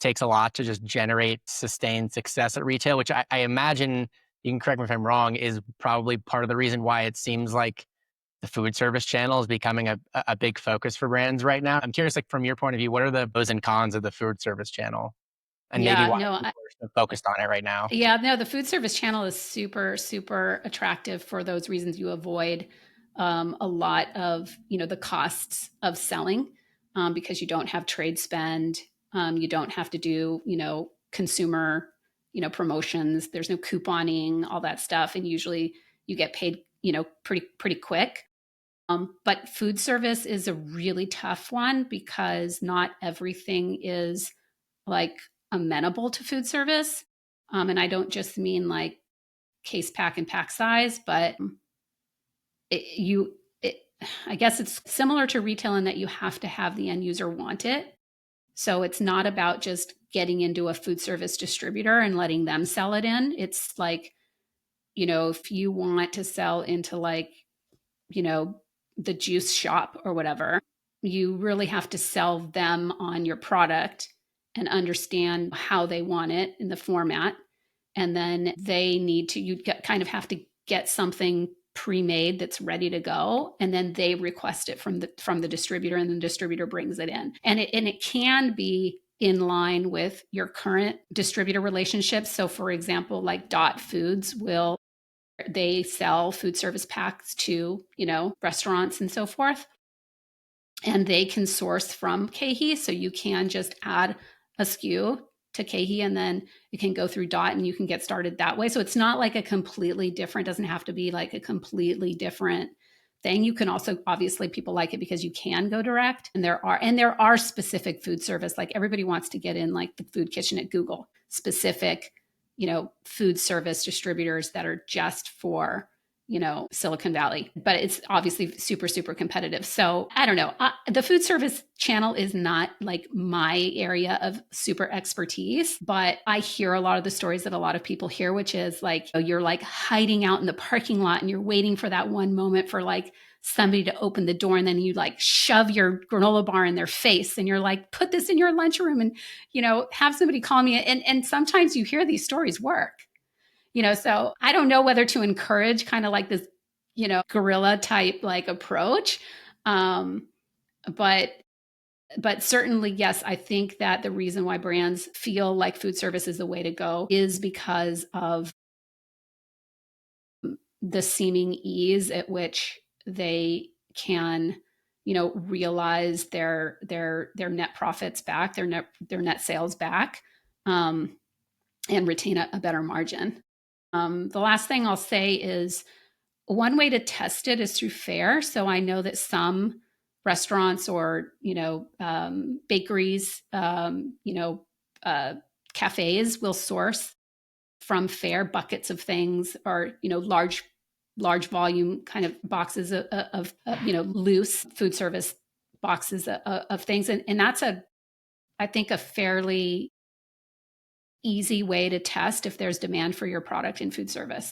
takes a lot to just generate sustained success at retail, which I imagine, you can correct me if I'm wrong, is probably part of the reason why it seems like the food service channel is becoming a big focus for brands right now. I'm curious, like from your point of view, what are the pros and cons of the food service channel, and maybe Yeah, why no, people are so focused on it right now? yeah, no, the food service channel is super, super attractive for those reasons. You avoid a lot of, the costs of selling because you don't have trade spend. You don't have to do, consumer, promotions. There's no couponing, all that stuff. And usually you get paid, pretty quick. But food service is a really tough one because not everything is like amenable to food service. And I don't just mean like case pack and pack size, but it, you, it, I guess it's similar to retail in that you have to have the end user want it. So it's not about just getting into a food service distributor and letting them sell it in. It's like, if you want to sell into like, you know, the juice shop or whatever, you really have to sell them on your product and understand how they want it in the format. And then they need to, kind of have to get something pre-made that's ready to go, and then they request it from the distributor, and the distributor brings it in, and it can be in line with your current distributor relationships. So for example, like Dot Foods will, they sell food service packs to, restaurants and so forth. And they can source from KeHE. So you can just add a SKU to KeHE, and then it can go through Dot and you can get started that way. So it's not like a completely different, doesn't have to be like a completely different thing. You can also, obviously people like it because you can go direct, and there are specific food service, like everybody wants to get in like the food kitchen at Google, specific, food service distributors that are just for, Silicon Valley, but it's obviously super, super competitive. So I don't know. The food service channel is not like my area of super expertise, but I hear a lot of the stories that a lot of people hear, which is like, you're like hiding out in the parking lot and you're waiting for that one moment for like somebody to open the door, and then you like shove your granola bar in their face and you're like, put this in your lunchroom, and, have somebody call me. And sometimes you hear these stories work. So I don't know whether to encourage kind of like this, guerrilla type like approach. Um, but but certainly, yes, I think that the reason why brands feel like food service is the way to go is because of the seeming ease at which they can, realize their net profits back, their net sales back, um, and retain a better margin. The last thing I'll say is, one way to test it is through FAIR. So I know that some restaurants or, bakeries, cafes will source from FAIR buckets of things, or, large volume kind of boxes of loose food service boxes of things. And that's I think, a fairly easy way to test if there's demand for your product in food service.